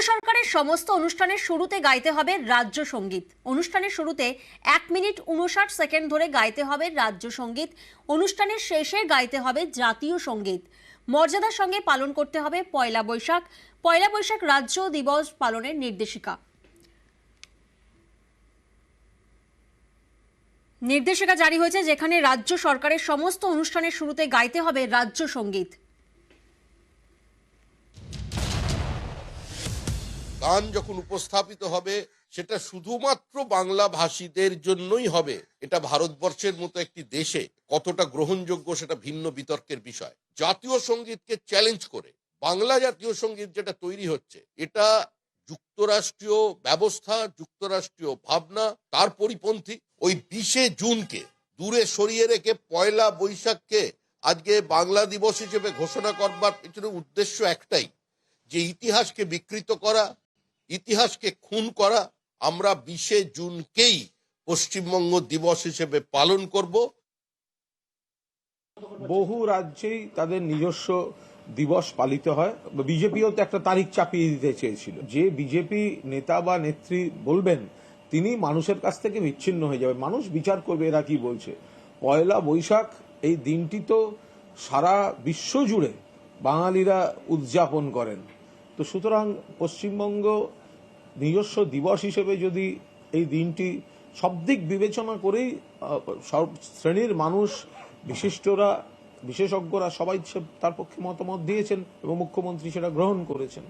সরকারের সমস্ত অনুষ্ঠানের শুরুতে গাইতে হবে রাজ্য সঙ্গীত। অনুষ্ঠানের শুরুতে 1 মিনিট 59 সেকেন্ড ধরে গাইতে হবে রাজ্য সঙ্গীত। অনুষ্ঠানের শেষে গাইতে হবে জাতীয় সঙ্গীত। মর্যাদার সঙ্গে পালন করতে হবে পয়লা বৈশাখ। পয়লা বৈশাখ রাজ্য দিবস পালনের নির্দেশিকা জারি হয়েছে, যেখানে রাজ্য সরকারের সমস্ত অনুষ্ঠানের শুরুতে গাইতে হবে রাজ্য সঙ্গীত। গান যখন উপস্থাপিত হবে সেটা শুধুমাত্র বাংলা ভাষীদের জন্যই হবে। এটা ভারতবর্ষের মতো একটি দেশে কতটা গ্রহণযোগ্য সেটা ভিন্ন বিতর্কের বিষয়। জাতীয় সঙ্গীতকে চ্যালেঞ্জ করে বাংলা জাতীয় সঙ্গীত যেটা তৈরি হচ্ছে, এটা যুক্তরাষ্ট্রীয় ব্যবস্থা, যুক্তরাষ্ট্রীয় ভাবনা, তার পরিপন্থী। ওই 20শে জুনকে দূরে সরিয়ে রেখে পয়লা বৈশাখকে আজকে বাংলা দিবস হিসেবে ঘোষণা করবার পিছনে উদ্দেশ্য একটাই, যে ইতিহাসকে বিকৃত করা, ইতিহাসকে খুন করা। আমরা 20শে জুনকেই পশ্চিমবঙ্গ দিবস হিসেবে পালন করব। বহু রাজ্যেই তাদের নিজস্ব দিবস পালিত হয়। বিজেপিও তো একটা তারিখ চাপিয়ে দিতে চেয়েছিল, যে বিজেপি নেতা বা নেত্রী বলবেন তিনি মানুষের কাছ থেকে বিচ্ছিন্ন হয়ে যাবে, মানুষ বিচার করবে এরা কি বলছে। পয়লা বৈশাখ এই দিনটি তো সারা বিশ্ব জুড়ে বাঙালিরা উদযাপন করেন। তো সুতরাং পশ্চিমবঙ্গ নিজস্ব দিবস হিসেবে যদি এই দিনটি সব দিক বিবেচনা করেই সব শ্রেণীর মানুষ, বিশিষ্টরা, বিশেষজ্ঞরা সবাই তার পক্ষে মতামত দিয়েছেন এবং মুখ্যমন্ত্রী সেটা গ্রহণ করেছেন।